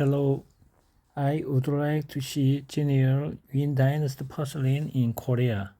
Hello, I would like to see Genial Yuan Dynasty porcelain in Korea.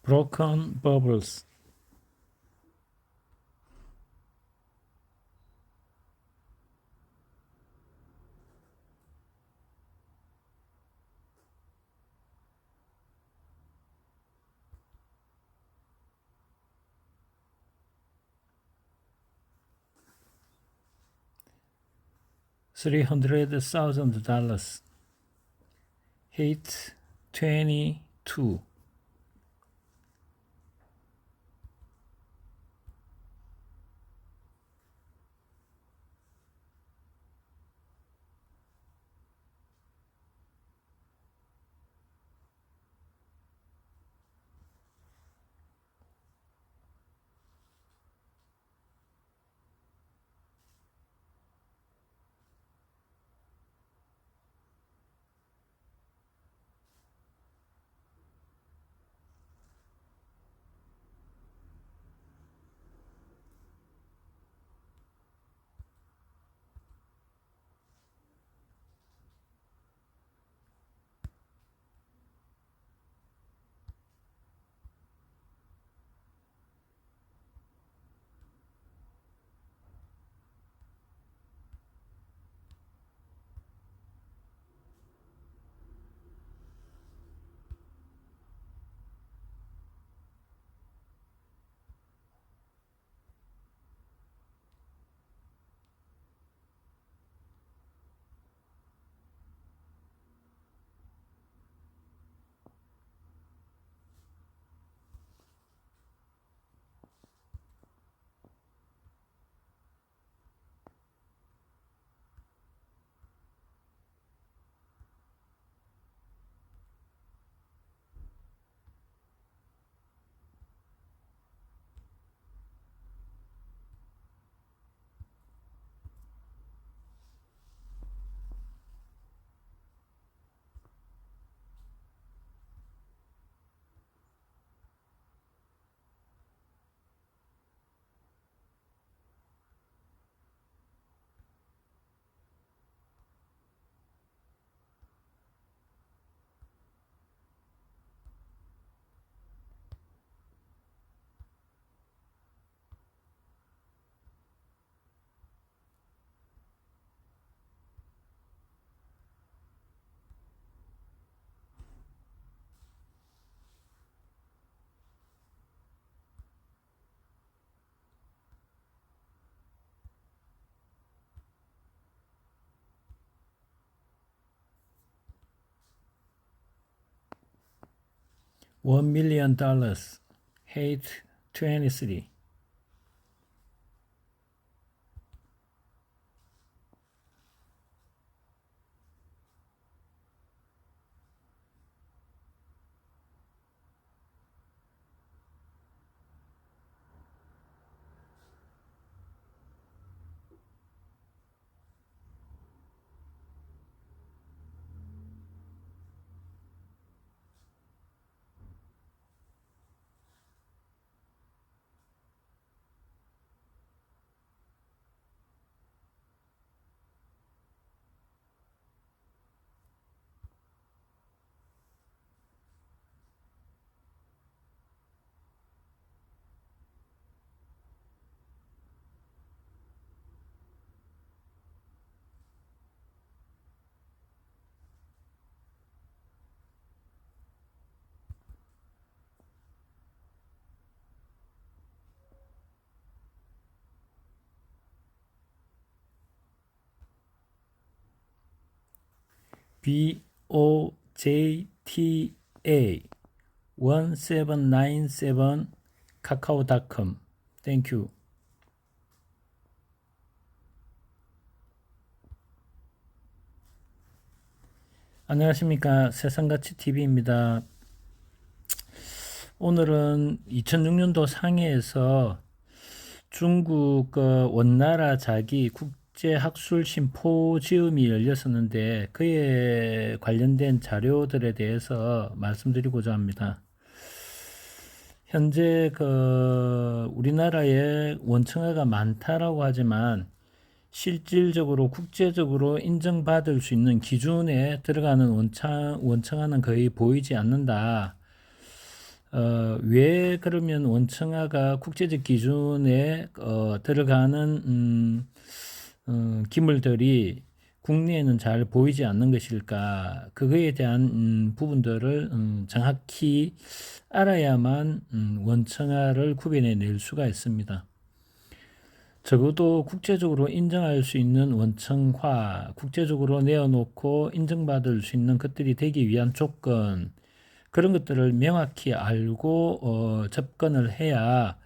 Broken bubbles. $300,000. Hit 22. $1 million. Hit 23. BOJTA1797 카카오.com. 땡큐. 안녕하십니까. 세상가치 TV입니다. 오늘은 2006년도 상해에서 중국 원나라 자기 국제학술 심포지움이 열렸었는데 그에 관련된 자료들에 대해서 말씀드리고자 합니다. 현재 우리나라에 원청화가 많다라고 하지만 실질적으로 국제적으로 인정받을 수 있는 기준에 들어가는 원청화는 거의 보이지 않는다. 왜 그러면 원청화가 국제적 기준에 들어가는 기물들이 국내에는 잘 보이지 않는 것일까? 그거에 대한 부분들을 정확히 알아야만 원청화를 구별해 낼 수가 있습니다. 적어도 국제적으로 인정할 수 있는 원청화, 국제적으로 내어놓고 인정받을 수 있는 것들이 되기 위한 조건, 그런 것들을 명확히 알고 접근을 해야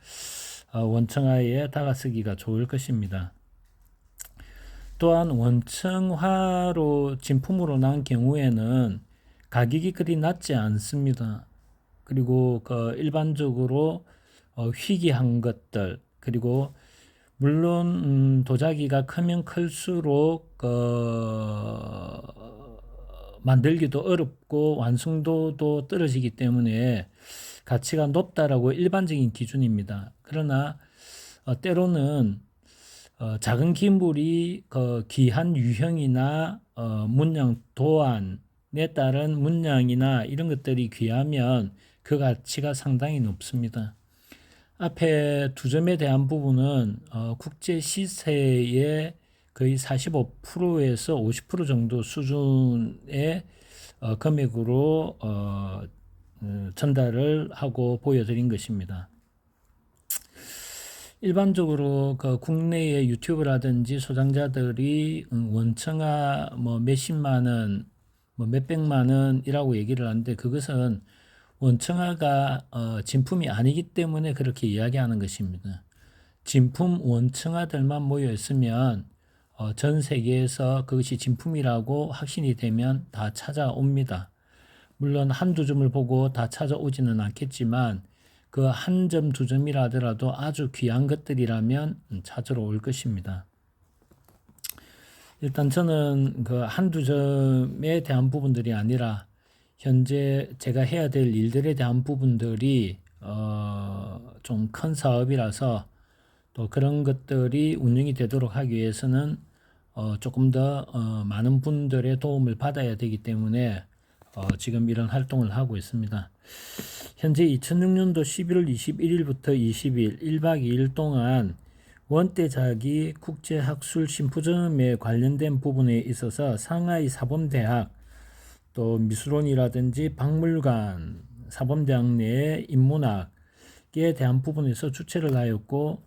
원청화에 다가서기가 좋을 것입니다. 또한 원청화로 진품으로 난 경우에는 가격이 그리 낮지 않습니다. 그리고 일반적으로 희귀한 것들, 그리고 물론 도자기가 크면 클수록 만들기도 어렵고 완성도도 떨어지기 때문에 가치가 높다라고 일반적인 기준입니다. 그러나 때로는 작은 기물이 귀한 유형이나 문양 도안에 따른 문양이나 이런 것들이 귀하면 그 가치가 상당히 높습니다. 앞에 두 점에 대한 부분은 국제 시세의 거의 45%에서 50% 정도 수준의 금액으로 전달을 하고 보여드린 것입니다. 일반적으로 국내의 유튜브라든지 소장자들이 원청화 몇십만 원, 몇백만 원이라고 얘기를 하는데 그것은 원청화가 진품이 아니기 때문에 그렇게 이야기하는 것입니다. 진품 원청화들만 모여 있으면 전 세계에서 그것이 진품이라고 확신이 되면 다 찾아옵니다. 물론 한두 점을 보고 다 찾아오지는 않겠지만 그 한 점, 두 점이라 하더라도 아주 귀한 것들이라면 찾으러 올 것입니다. 일단 저는 그 한두 점에 대한 부분들이 아니라 현재 제가 해야 될 일들에 대한 부분들이 좀 큰 사업이라서 또 그런 것들이 운영이 되도록 하기 위해서는 조금 더 많은 분들의 도움을 받아야 되기 때문에 지금 이런 활동을 하고 있습니다. 현재 2006년도 11월 21일부터 20일 1박 2일 동안 원대자기 국제학술 심포지움에 관련된 부분에 있어서 상하이 사범대학 또 미술원이라든지 박물관, 사범대학 내의 인문학에 대한 부분에서 주최를 하였고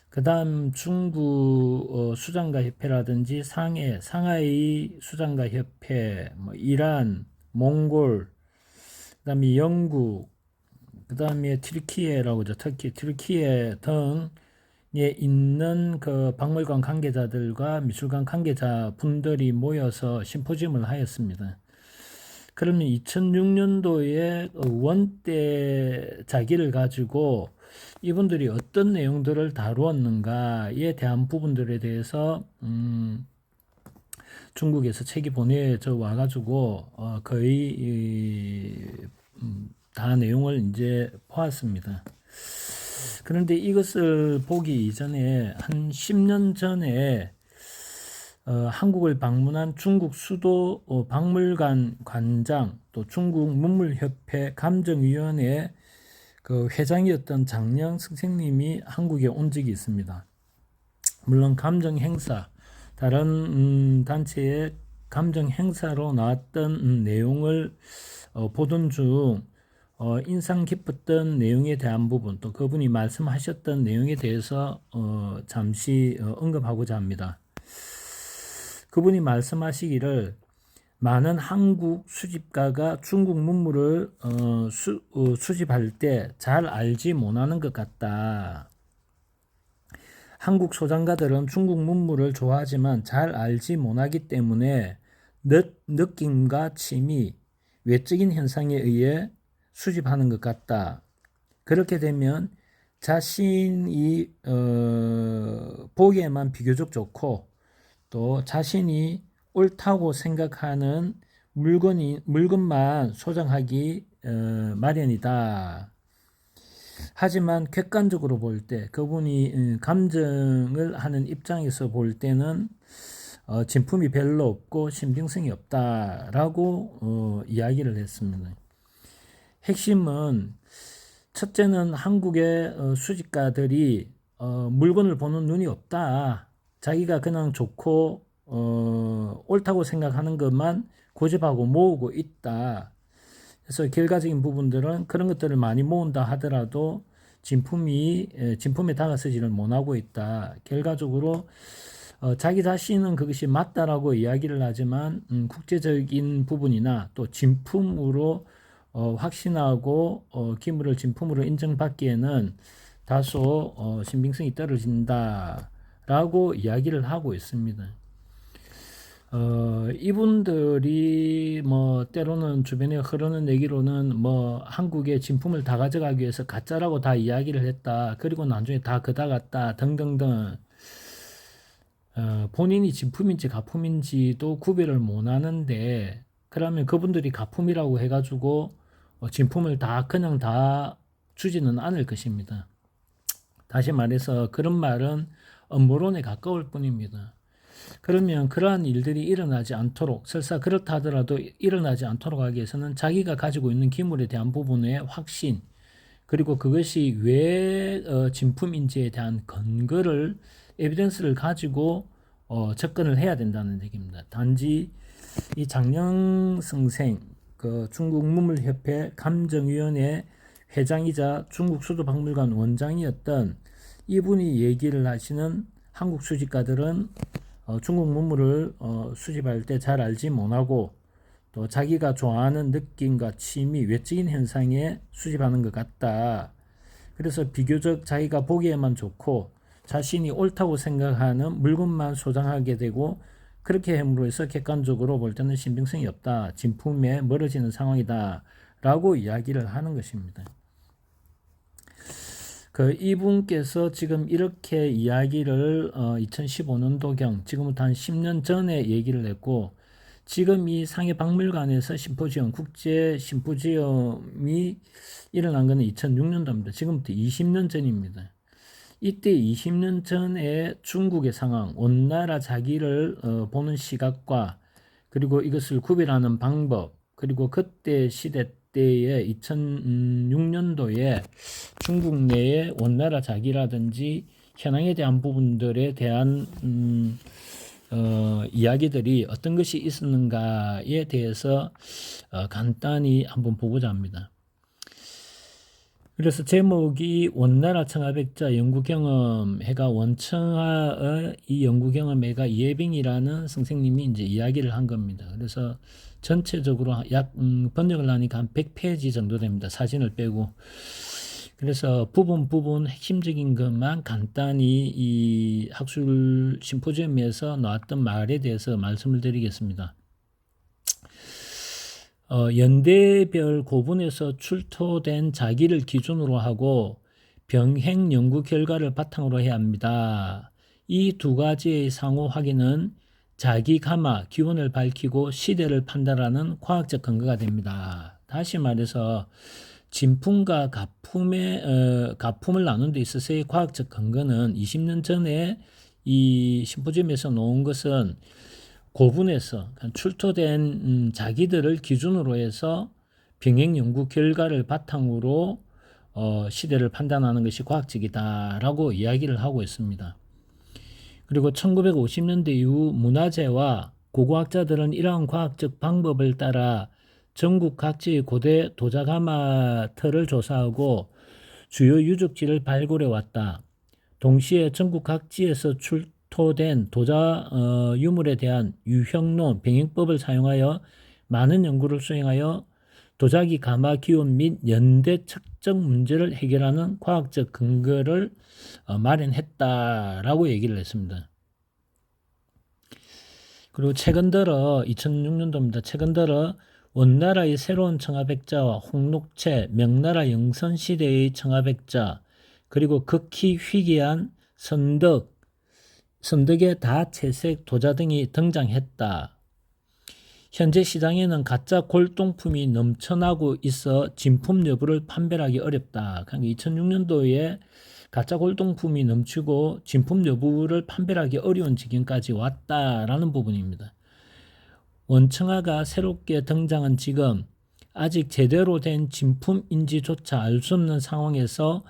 그 다음 중국 수장가 협회라든지 상하이 수장가 협회, 이란, 몽골, 그 다음에 영국, 그 다음에 튀르키예라고 하죠. 튀르키예 등에 있는 그 박물관 관계자들과 미술관 관계자 분들이 모여서 심포지움을 하였습니다. 그러면 2006년도에 원대 자기를 가지고 이분들이 어떤 내용들을 다루었는가에 대한 부분들에 대해서 중국에서 책이 보내져 와가지고 거의 다 내용을 이제 보았습니다. 그런데 이것을 보기 이전에 한 10년 전에 한국을 방문한 중국 수도 박물관 관장 또 중국 문물협회 감정위원회 그 회장이었던 장영 선생님이 한국에 온 적이 있습니다. 물론 감정 행사, 다른 단체의 감정 행사로 나왔던 내용을 보던 중 인상 깊었던 내용에 대한 부분 또 그분이 말씀하셨던 내용에 대해서 잠시 언급하고자 합니다. 그분이 말씀하시기를 많은 한국 수집가가 중국 문물을 수집할 때 잘 알지 못하는 것 같다. 한국 소장가들은 중국 문물을 좋아하지만 잘 알지 못하기 때문에 느낌과 취미, 외적인 현상에 의해 수집하는 것 같다. 그렇게 되면 자신이 보기에만 비교적 좋고 또 자신이 옳다고 생각하는 물건만 소장하기 마련이다. 하지만 객관적으로 볼 때 그분이 감정을 하는 입장에서 볼 때는 진품이 별로 없고 신빙성이 없다라고 이야기를 했습니다. 핵심은 첫째는 한국의 수집가들이 물건을 보는 눈이 없다. 자기가 그냥 좋고 옳다고 생각하는 것만 고집하고 모으고 있다. 그래서 결과적인 부분들은 그런 것들을 많이 모은다 하더라도 진품에 다가서지를 못하고 있다. 결과적으로 자기 자신은 그것이 맞다라고 이야기를 하지만 국제적인 부분이나 또 진품으로 확신하고 기물을 진품으로 인정받기에는 다소 신빙성이 떨어진다라고 이야기를 하고 있습니다. 이분들이 뭐 때로는 주변에 흐르는 얘기로는 뭐 한국의 진품을 다 가져가기 위해서 가짜라고 다 이야기를 했다. 그리고 나중에 다 그다 갔다 등등등. 본인이 진품인지 가품인지도 구별을 못 하는데 그러면 그분들이 가품이라고 해가지고 진품을 다 그냥 다 주지는 않을 것입니다. 다시 말해서 그런 말은 음모론에 가까울 뿐입니다. 그러면 그러한 일들이 일어나지 않도록 설사 그렇다 하더라도 일어나지 않도록 하기 위해서는 자기가 가지고 있는 기물에 대한 부분의 확신 그리고 그것이 왜 진품인지에 대한 근거를 에비던스를 가지고 접근을 해야 된다는 얘기입니다. 단지 이 장영 선생 그 중국 문물협회 감정위원회 회장이자 중국 수도박물관 원장이었던 이분이 얘기를 하시는 한국 수집가들은 중국 문물을 수집할 때 잘 알지 못하고 또 자기가 좋아하는 느낌과 취미, 외적인 현상에 수집하는 것 같다. 그래서 비교적 자기가 보기에만 좋고 자신이 옳다고 생각하는 물건만 소장하게 되고 그렇게 함으로 해서 객관적으로 볼 때는 신빙성이 없다. 진품에 멀어지는 상황이다. 라고 이야기를 하는 것입니다. 이분께서 지금 이렇게 이야기를 2015년도경 지금부터 한 10년 전에 얘기를 했고 지금 이 상해박물관에서 국제 심포지엄이 일어난 것은 2006년도입니다. 지금부터 20년 전입니다. 이때 20년 전에 중국의 상황, 원나라 자기를 보는 시각과 그리고 이것을 구별하는 방법 그리고 그때 시대 때에 2006년도에 중국 내의 원나라 자기라든지 현황에 대한 부분들에 대한 이야기들이 어떤 것이 있었는가에 대해서 간단히 한번 보고자 합니다. 그래서 제목이 원나라 청하백자 연구경험회가 원청하의 이 연구경험회가 이예빙이라는 선생님이 이제 이야기를 한 겁니다. 그래서 전체적으로 약 번역을 하니까 한 100페이지 정도 됩니다. 사진을 빼고. 그래서 부분 핵심적인 것만 간단히 이 학술 심포지엄에서 나왔던 말에 대해서 말씀을 드리겠습니다. 연대별 고분에서 출토된 자기를 기준으로 하고 병행 연구 결과를 바탕으로 해야 합니다. 이 두 가지의 상호 확인은 자기 가마, 기원을 밝히고 시대를 판단하는 과학적 근거가 됩니다. 다시 말해서 진품과 가품을 나눈 데 있어서의 과학적 근거는 20년 전에 이 심포지엄에서 놓은 것은 고분에서 출토된 자기들을 기준으로 해서 병행 연구 결과를 바탕으로 시대를 판단하는 것이 과학적이다라고 이야기를 하고 있습니다. 그리고 1950년대 이후 문화재와 고고학자들은 이러한 과학적 방법을 따라 전국 각지의 고대 도자가마터를 조사하고 주요 유적지를 발굴해 왔다. 동시에 전국 각지에서 출토된 도자 유물에 대한 유형론 병행법을 사용하여 많은 연구를 수행하여 도자기 가마 기원 및 연대 측정 문제를 해결하는 과학적 근거를 마련했다라고 얘기를 했습니다. 그리고 최근 들어 2006년도입니다. 최근 들어 원나라의 새로운 청아백자와 홍록채, 명나라 영선시대의 청아백자, 그리고 극히 희귀한 선덕의 다채색 도자 등이 등장했다. 현재 시장에는 가짜 골동품이 넘쳐나고 있어 진품 여부를 판별하기 어렵다. 그러니까 2006년도에 가짜 골동품이 넘치고 진품 여부를 판별하기 어려운 지경까지 왔다라는 부분입니다. 원청아가 새롭게 등장한 지금 아직 제대로 된 진품인지조차 알 수 없는 상황에서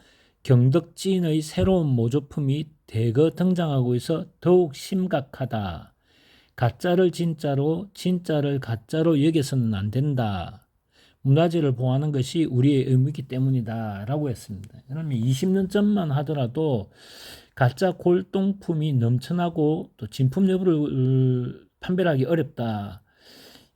경덕진의 새로운 모조품이 대거 등장하고 있어 더욱 심각하다. 가짜를 진짜로, 진짜를 가짜로 여겨서는 안 된다. 문화재를 보호하는 것이 우리의 의무이기 때문이다 라고 했습니다. 그러면 20년 전만 하더라도 가짜 골동품이 넘쳐나고 또 진품 여부를 판별하기 어렵다.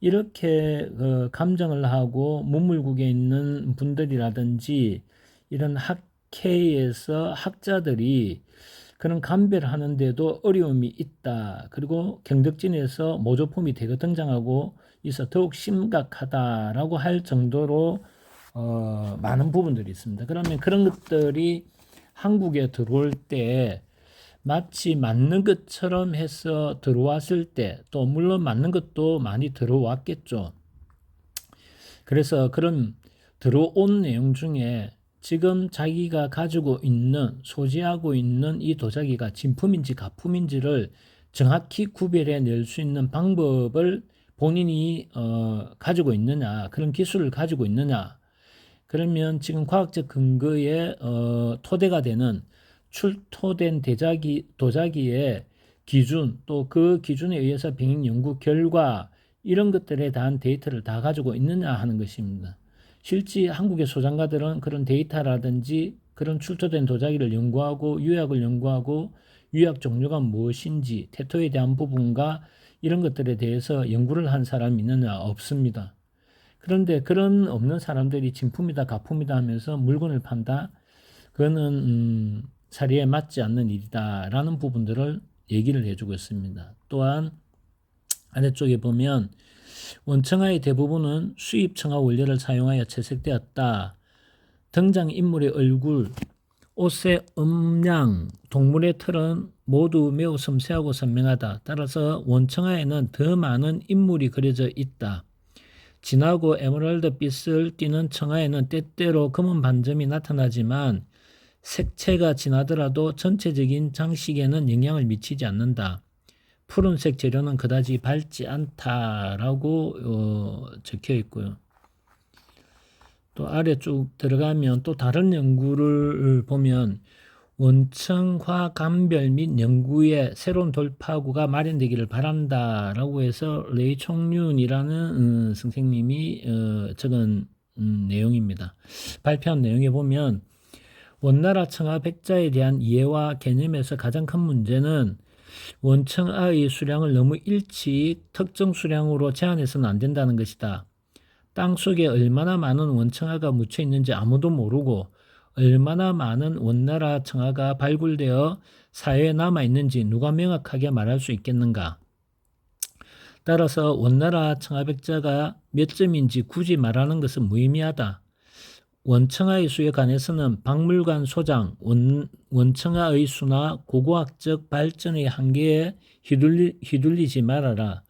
이렇게 감정을 하고 문물국에 있는 분들이라든지 이런 학회에서 학자들이 그런 감별하는데도 어려움이 있다. 그리고 경덕진에서 모조품이 대거 등장하고 있어 더욱 심각하다라고 할 정도로 많은 부분들이 있습니다. 그러면 그런 것들이 한국에 들어올 때 마치 맞는 것처럼 해서 들어왔을 때 또 물론 맞는 것도 많이 들어왔겠죠. 그래서 그런 들어온 내용 중에 지금 자기가 가지고 있는 소지하고 있는 이 도자기가 진품인지 가품인지를 정확히 구별해 낼 수 있는 방법을 본인이 가지고 있느냐, 그런 기술을 가지고 있느냐. 그러면 지금 과학적 근거에 토대가 되는 출토된 도자기의 기준, 또 그 기준에 의해서 병행 연구 결과 이런 것들에 대한 데이터를 다 가지고 있느냐 하는 것입니다. 실제 한국의 소장가들은 그런 데이터라든지 그런 출토된 도자기를 연구하고 유약을 연구하고 유약 종류가 무엇인지 태토에 대한 부분과 이런 것들에 대해서 연구를 한 사람이 있느냐 없습니다. 그런데 그런 없는 사람들이 진품이다 가품이다 하면서 물건을 판다. 그거는 사리에 맞지 않는 일이다라는 부분들을 얘기를 해주고 있습니다. 또한 아래쪽에 보면 원청아의 대부분은 수입 청아 원료를 사용하여 채색되었다. 등장인물의 얼굴, 옷의 음량, 동물의 털은 모두 매우 섬세하고 선명하다. 따라서 원청아에는 더 많은 인물이 그려져 있다. 진하고 에메랄드 빛을 띠는 청아에는 때때로 검은 반점이 나타나지만 색채가 진하더라도 전체적인 장식에는 영향을 미치지 않는다. 푸른색 재료는 그다지 밝지 않다라고 적혀 있고요. 또 아래 쭉 들어가면 또 다른 연구를 보면 원청화 감별 및 연구의 새로운 돌파구가 마련되기를 바란다라고 해서 레이 총륜이라는 선생님이 적은 내용입니다. 발표한 내용에 보면 원나라 청아 백자에 대한 이해와 개념에서 가장 큰 문제는 원청아의 수량을 너무 일찍 특정 수량으로 제한해서는 안 된다는 것이다. 땅속에 얼마나 많은 원청아가 묻혀 있는지 아무도 모르고 얼마나 많은 원나라 청아가 발굴되어 사회에 남아있는지 누가 명확하게 말할 수 있겠는가. 따라서 원나라 청아백자가 몇 점인지 굳이 말하는 것은 무의미하다. 원청아의 수에 관해서는 박물관 소장, 원청아의 수나 고고학적 발전의 한계에 휘둘리지 말아라.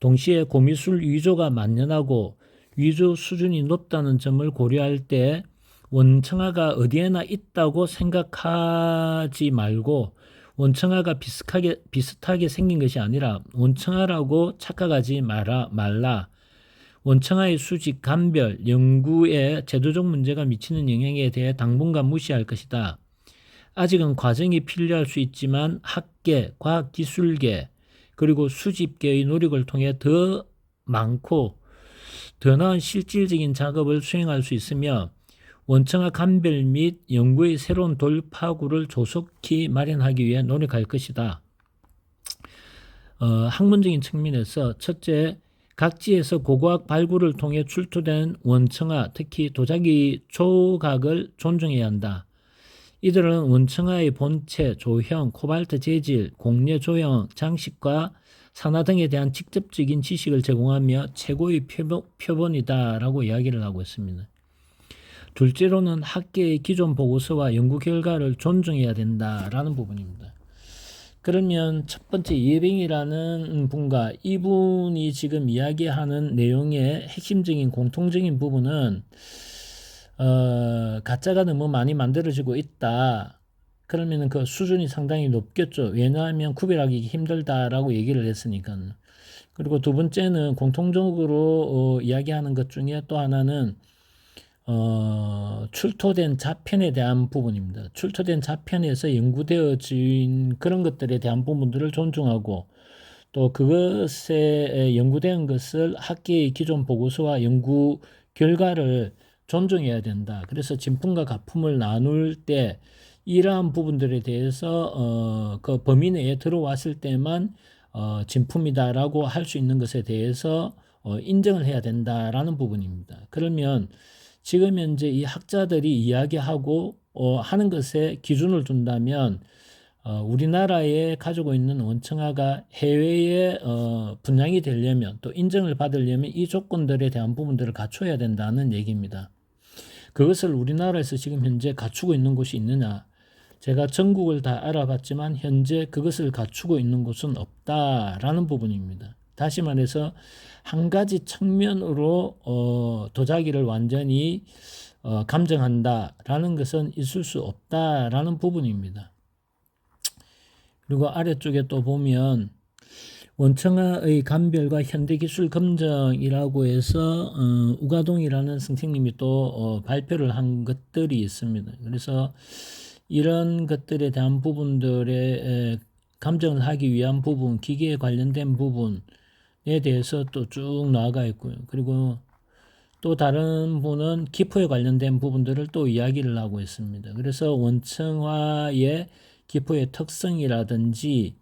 동시에 고미술 위조가 만연하고 위조 수준이 높다는 점을 고려할 때 원청아가 어디에나 있다고 생각하지 말고 원청아가 비슷하게 생긴 것이 아니라 원청아라고 착각하지 말라. 원청아의 수직, 감별, 연구에 제도적 문제가 미치는 영향에 대해 당분간 무시할 것이다. 아직은 과정이 필요할 수 있지만 학계, 과학기술계, 그리고 수집계의 노력을 통해 더 많고 더 나은 실질적인 작업을 수행할 수 있으며 원청아 감별 및 연구의 새로운 돌파구를 조속히 마련하기 위해 노력할 것이다. 학문적인 측면에서 첫째, 각지에서 고고학 발굴을 통해 출토된 원청화, 특히 도자기 조각을 존중해야 한다. 이들은 원청화의 본체, 조형, 코발트 재질, 공예 조형, 장식과 산화 등에 대한 직접적인 지식을 제공하며 최고의 표본이다라고 이야기를 하고 있습니다. 둘째로는 학계의 기존 보고서와 연구 결과를 존중해야 된다라는 부분입니다. 그러면 첫 번째 예뱅이라는 분과 이분이 지금 이야기하는 내용의 핵심적인 공통적인 부분은 가짜가 너무 많이 만들어지고 있다. 그러면 그 수준이 상당히 높겠죠. 왜냐하면 구별하기 힘들다라고 얘기를 했으니까. 그리고 두 번째는 공통적으로 이야기하는 것 중에 또 하나는 출토된 자편에 대한 부분입니다. 출토된 자편에서 연구되어진 그런 것들에 대한 부분들을 존중하고 또 그것에 연구된 것을 학계의 기존 보고서와 연구 결과를 존중해야 된다. 그래서 진품과 가품을 나눌 때 이러한 부분들에 대해서 그 범위 내에 들어왔을 때만 진품이다라고 할 수 있는 것에 대해서 인정을 해야 된다라는 부분입니다. 그러면 지금 현재 이 학자들이 이야기하고 하는 것에 기준을 둔다면 우리나라에 가지고 있는 원청화가 해외에 분양이 되려면 또 인정을 받으려면 이 조건들에 대한 부분들을 갖춰야 된다는 얘기입니다. 그것을 우리나라에서 지금 현재 갖추고 있는 곳이 있느냐? 제가 전국을 다 알아봤지만 현재 그것을 갖추고 있는 곳은 없다라는 부분입니다. 다시 말해서 한 가지 측면으로 도자기를 완전히 감정한다라는 것은 있을 수 없다라는 부분입니다. 그리고 아래쪽에 또 보면 원청화의 감별과 현대기술 검정이라고 해서 우가동이라는 선생님이 또 발표를 한 것들이 있습니다. 그래서 이런 것들에 대한 부분들의 감정을 하기 위한 부분, 기계에 관련된 부분에 대해서 또 쭉 나아가 있고요. 그리고 또 다른 분은 기포에 관련된 부분들을 또 이야기를 하고 있습니다. 그래서 원청화의 기포의 특성이라든지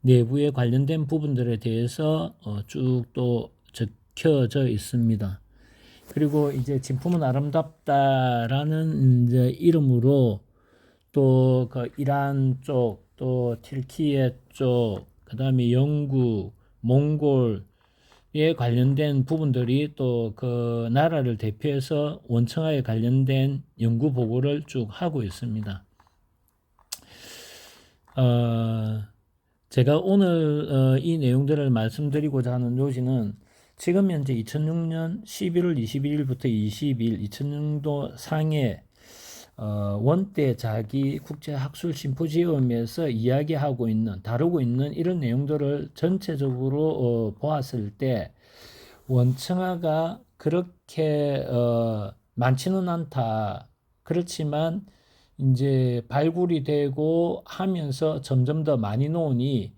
내부에 관련된 부분들에 대해서 쭉 또 적혀져 있습니다. 그리고 이제 진품은 아름답다라는 이제 이름으로 또 그 이란 쪽, 또 튀르키예 쪽, 그 다음에 영국, 몽골에 관련된 부분들이 또 그 나라를 대표해서 원청화에 관련된 연구 보고를 쭉 하고 있습니다. 제가 오늘 이 내용들을 말씀드리고자 하는 요지는 지금 현재 2006년 11월 21일부터 22일 2006도 상해 원대 자기 국제학술 심포지엄에서 이야기하고 있는, 다루고 있는 이런 내용들을 전체적으로 보았을 때 원청화가 그렇게 많지는 않다. 그렇지만 이제 발굴이 되고 하면서 점점 더 많이 놓으니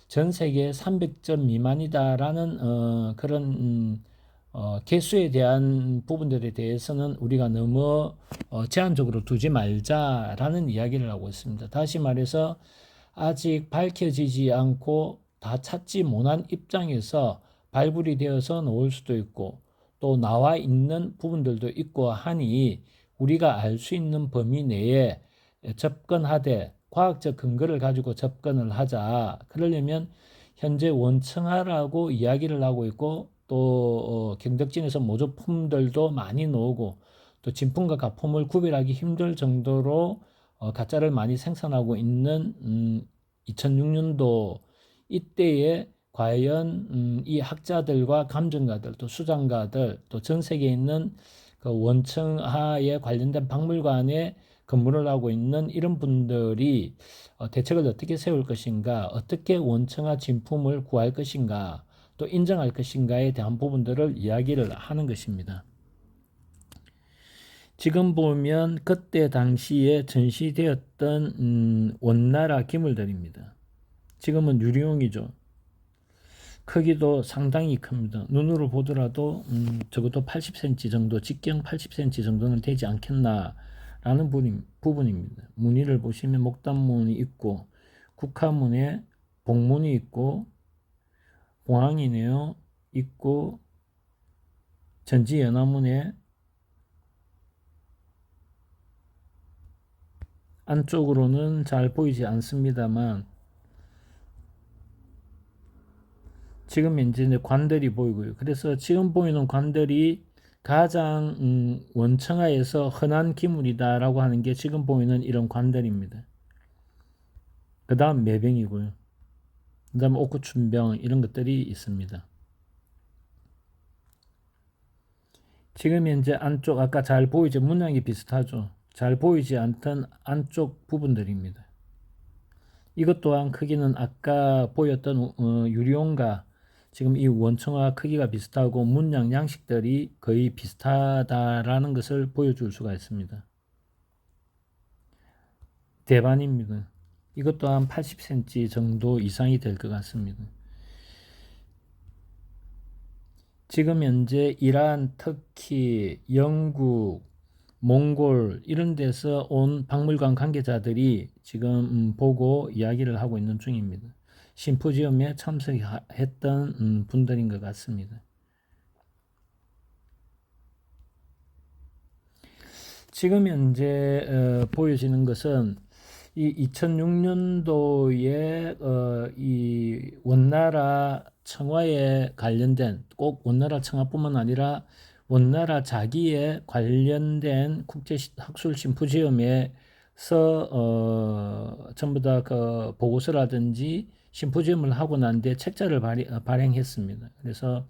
전 세계 300점 미만이다라는 그런 개수에 대한 부분들에 대해서는 우리가 너무 제한적으로 두지 말자라는 이야기를 하고 있습니다. 다시 말해서 아직 밝혀지지 않고 다 찾지 못한 입장에서 발굴이 되어서 나올 수도 있고 또 나와 있는 부분들도 있고 하니 우리가 알 수 있는 범위 내에 접근하되 과학적 근거를 가지고 접근을 하자. 그러려면 현재 원청화라고 이야기를 하고 있고 또 경덕진에서 모조품들도 많이 나오고 또 진품과 가품을 구별하기 힘들 정도로 가짜를 많이 생산하고 있는 2006년도 이때에 과연 이 학자들과 감정가들 또 수장가들 또 전 세계에 있는 그 원청화에 관련된 박물관에 근무를 하고 있는 이런 분들이 대책을 어떻게 세울 것인가, 어떻게 원청화 진품을 구할 것인가, 또 인정할 것인가에 대한 부분들을 이야기를 하는 것입니다. 지금 보면 그때 당시에 전시되었던 원나라 기물들입니다. 지금은 유리용이죠. 크기도 상당히 큽니다. 눈으로 보더라도 적어도 80cm 정도, 직경 80cm 정도는 되지 않겠나라는 부분입니다. 무늬를 보시면 목단문이 있고 국화문에 복문이 있고 봉황이네요. 있고 전지 연화문에 안쪽으로는 잘 보이지 않습니다만 지금 현재 관들이 보이고요. 그래서 지금 보이는 관들이 가장 원청하에서 흔한 기물이다라고 하는 게 지금 보이는 이런 관들입니다. 그 다음 매병이고요. 그 다음 옥구춘병 이런 것들이 있습니다. 지금 현재 안쪽 아까 잘 보이죠? 문양이 비슷하죠? 잘 보이지 않던 안쪽 부분들입니다. 이것 또한 크기는 아까 보였던 유리온과 지금 이 원청화 크기가 비슷하고 문양 양식들이 거의 비슷하다라는 것을 보여줄 수가 있습니다. 대반입니다. 이것 또한 80cm 정도 이상이 될 것 같습니다. 지금 현재 이란, 터키, 영국, 몽골 이런 데서 온 박물관 관계자들이 지금 보고 이야기를 하고 있는 중입니다. 심포지엄에 참석했던 분들인 것 같습니다. 지금 현재 보여지는 것은 이 2006년도에 이 원나라 청화에 관련된 꼭 원나라 청화뿐만 아니라 원나라 자기에 관련된 국제 학술 심포지엄에서 전부 다 그 보고서라든지 심포지엄을 하고 난 뒤에 책자를 발행했습니다. 그래서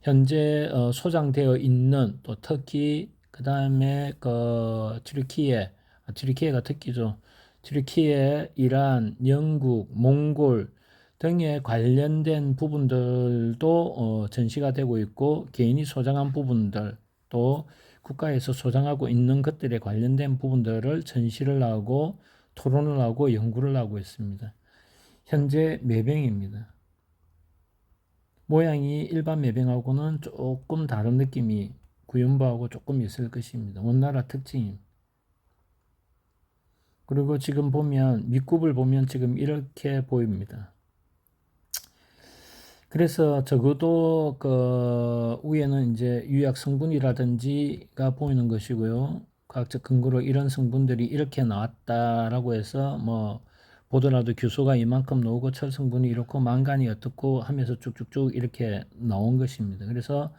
현재 소장되어 있는 또 터키 그 다음에 그 튀르키예가 터키죠. 튀르키예, 이란, 영국, 몽골 등에 관련된 부분들도 전시가 되고 있고 개인이 소장한 부분들 또 국가에서 소장하고 있는 것들에 관련된 부분들을 전시를 하고 토론을 하고 연구를 하고 있습니다. 현재 매병입니다. 모양이 일반 매병하고는 조금 다른 느낌이 구연부하고 조금 있을 것입니다. 원나라 특징임. 그리고 지금 보면 밑굽을 보면 지금 이렇게 보입니다. 그래서 적어도 그 위에는 이제 유약 성분이라든지가 보이는 것이고요. 과학적 근거로 이런 성분들이 이렇게 나왔다라고 해서 뭐 보더라도 규소가 이만큼 나오고 철 성분이 이렇고 망간이 어떻고 하면서 쭉쭉쭉 이렇게 나온 것입니다. 그래서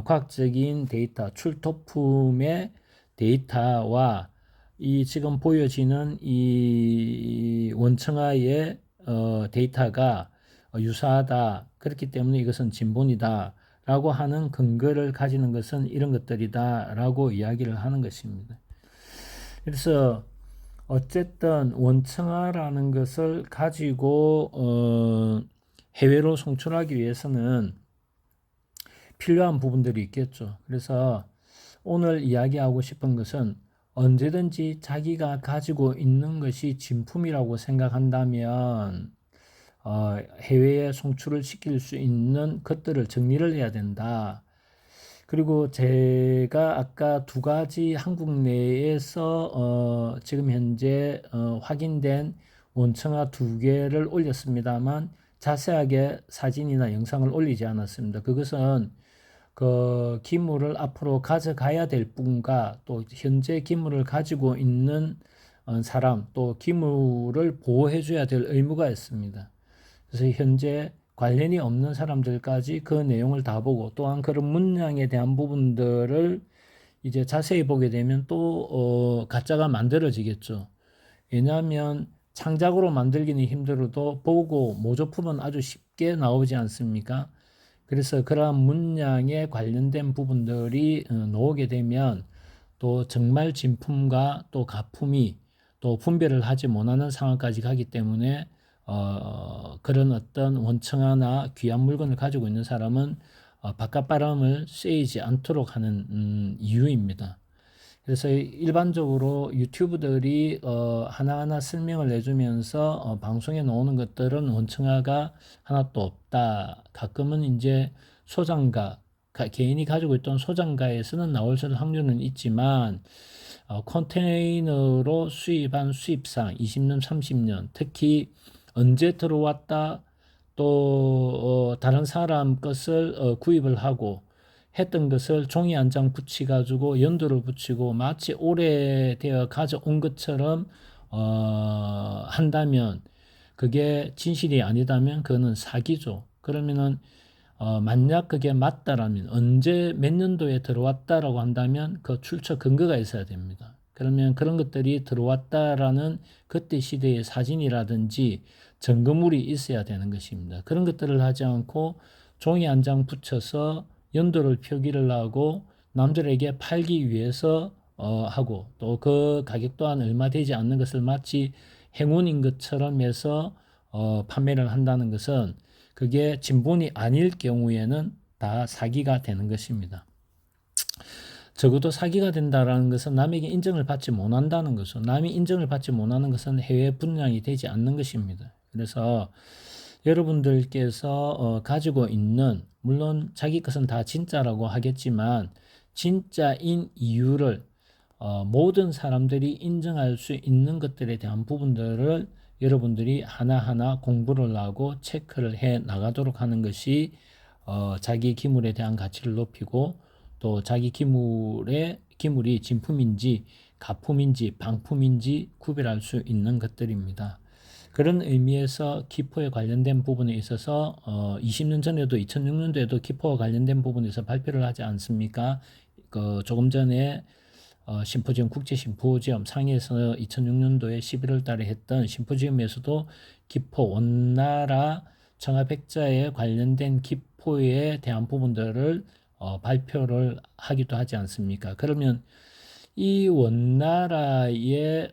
과학적인 데이터, 출토품의 데이터와 이 지금 보여지는 이 원청하의 데이터가 유사하다. 그렇기 때문에 이것은 진본이다. 라고 하는 근거를 가지는 것은 이런 것들이다. 라고 이야기를 하는 것입니다. 그래서 어쨌든 원청하라는 것을 가지고 해외로 송출하기 위해서는 필요한 부분들이 있겠죠. 그래서 오늘 이야기하고 싶은 것은 언제든지 자기가 가지고 있는 것이 진품이라고 생각한다면 해외에 송출을 시킬 수 있는 것들을 정리를 해야 된다. 그리고 제가 아까 두 가지 한국 내에서 지금 현재 확인된 원청화 두 개를 올렸습니다만 자세하게 사진이나 영상을 올리지 않았습니다. 그것은 그 기물을 앞으로 가져가야 될 분과 또 현재 기물을 가지고 있는 사람 또 기물을 보호해 줘야 될 의무가 있습니다. 그래서 현재 관련이 없는 사람들까지 그 내용을 다 보고 또한 그런 문양에 대한 부분들을 이제 자세히 보게 되면 또 가짜가 만들어지겠죠. 왜냐하면 창작으로 만들기는 힘들어도 보고 모조품은 아주 쉽게 나오지 않습니까? 그래서 그러한 문양에 관련된 부분들이 나오게 되면 또 정말 진품과 또 가품이 또 분별을 하지 못하는 상황까지 가기 때문에 그런 어떤 원청화나 귀한 물건을 가지고 있는 사람은 바깥 바람을 쐬이지 않도록 하는 이유입니다. 그래서 일반적으로 유튜브들이 하나하나 설명을 내주면서 방송에 나오는 것들은 원청화가 하나도 없다. 가끔은 이제 소장가, 개인이 가지고 있던 소장가에서는 나올 확률은 있지만 컨테이너로 수입한 수입상 20년, 30년, 특히 언제 들어왔다 또 다른 사람 것을 구입을 하고 했던 것을 종이 한 장 붙이 가지고 연도를 붙이고 마치 오래되어 가져온 것처럼 한다면 그게 진실이 아니다면 그거는 사기죠. 그러면은 만약 그게 맞다라면 언제 몇 년도에 들어왔다라고 한다면 그 출처 근거가 있어야 됩니다. 그러면 그런 것들이 들어왔다라는 그때 시대의 사진이라든지 증거물이 있어야 되는 것입니다. 그런 것들을 하지 않고 종이 한 장 붙여서 연도를 표기를 하고 남들에게 팔기 위해서 하고 또 그 가격 또한 얼마 되지 않는 것을 마치 행운인 것처럼 해서 판매를 한다는 것은 그게 진본이 아닐 경우에는 다 사기가 되는 것입니다. 적어도 사기가 된다라는 것은 남에게 인정을 받지 못한다는 것이죠. 남이 인정을 받지 못하는 것은 해외 분양이 되지 않는 것입니다. 그래서 여러분들께서 가지고 있는 물론 자기 것은 다 진짜라고 하겠지만 진짜인 이유를 모든 사람들이 인정할 수 있는 것들에 대한 부분들을 여러분들이 하나하나 공부를 하고 체크를 해 나가도록 하는 것이 자기 기물에 대한 가치를 높이고 또 자기 기물이 진품인지 가품인지 방품인지 구별할 수 있는 것들입니다. 그런 의미에서 기포에 관련된 부분에 있어서 20년 전에도 2006년도에도 기포와 관련된 부분에서 발표를 하지 않습니까? 조금 전에 심포지엄 국제 심포지엄 상해에서 2006년도에 11월 달에 했던 심포지엄에서도 기포 원나라 청아백자에 관련된 기포에 대한 부분들을 발표를 하기도 하지 않습니까? 그러면 이 원나라의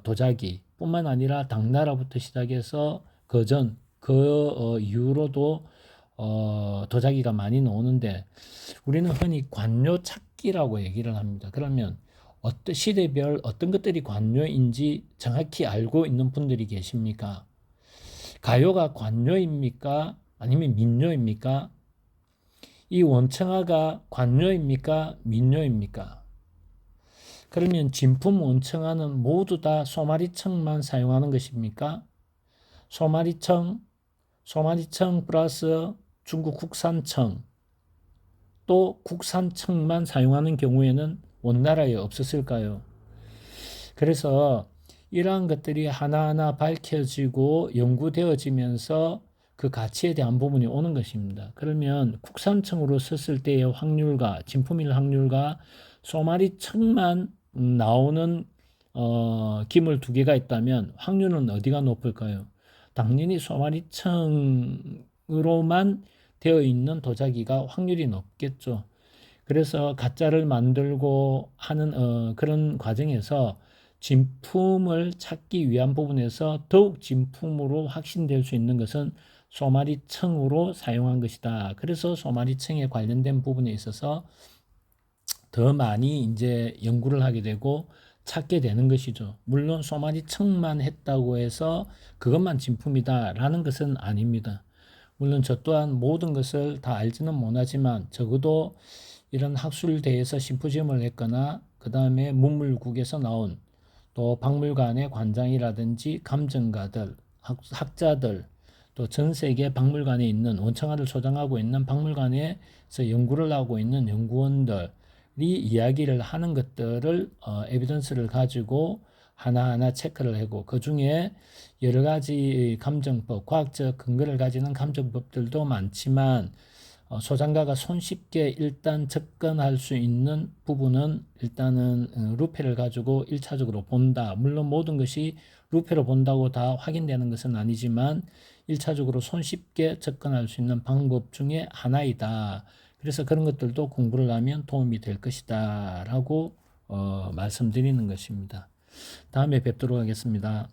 도자기 뿐만 아니라 당나라부터 시작해서 그전 이후로도 도자기가 많이 나오는데 우리는 흔히 관료 찾기라고 얘기를 합니다. 그러면 어떤 시대별 어떤 것들이 관료인지 정확히 알고 있는 분들이 계십니까? 가요가 관료입니까? 아니면 민요입니까? 이 원청화가 관료입니까? 민요입니까? 그러면 진품 원청화는 모두 다 소마리청만 사용하는 것입니까? 소마리청 플러스 중국 국산청 또 국산청만 사용하는 경우에는 원나라에 없었을까요? 그래서 이러한 것들이 하나하나 밝혀지고 연구되어지면서 그 가치에 대한 부분이 오는 것입니다. 그러면 국산청으로 썼을 때의 확률과 진품일 확률과 소마리청만 나오는 기물 두 개가 있다면 확률은 어디가 높을까요? 당연히 소마리청으로만 되어 있는 도자기가 확률이 높겠죠. 그래서 가짜를 만들고 하는 그런 과정에서 진품을 찾기 위한 부분에서 더욱 진품으로 확신될 수 있는 것은 소마리청으로 사용한 것이다. 그래서 소마리청에 관련된 부분에 있어서 더 많이 이제 연구를 하게 되고 찾게 되는 것이죠. 물론 소마리청만 했다고 해서 그것만 진품이다라는 것은 아닙니다. 물론 저 또한 모든 것을 다 알지는 못하지만 적어도 이런 학술대에서 심포지엄을 했거나 그 다음에 문물국에서 나온 또 박물관의 관장이라든지 감정가들, 학자들 또 전 세계 박물관에 있는 원청화를 소장하고 있는 박물관에서 연구를 하고 있는 연구원들이 이야기를 하는 것들을 에비던스를 가지고 하나하나 체크를 하고 그 중에 여러 가지 감정법, 과학적 근거를 가지는 감정법들도 많지만 소장가가 손쉽게 일단 접근할 수 있는 부분은 일단은 루페를 가지고 1차적으로 본다. 물론 모든 것이 루페로 본다고 다 확인되는 것은 아니지만 1차적으로 손쉽게 접근할 수 있는 방법 중에 하나이다. 그래서 그런 것들도 공부를 하면 도움이 될 것이다 라고 말씀드리는 것입니다. 다음에 뵙도록 하겠습니다.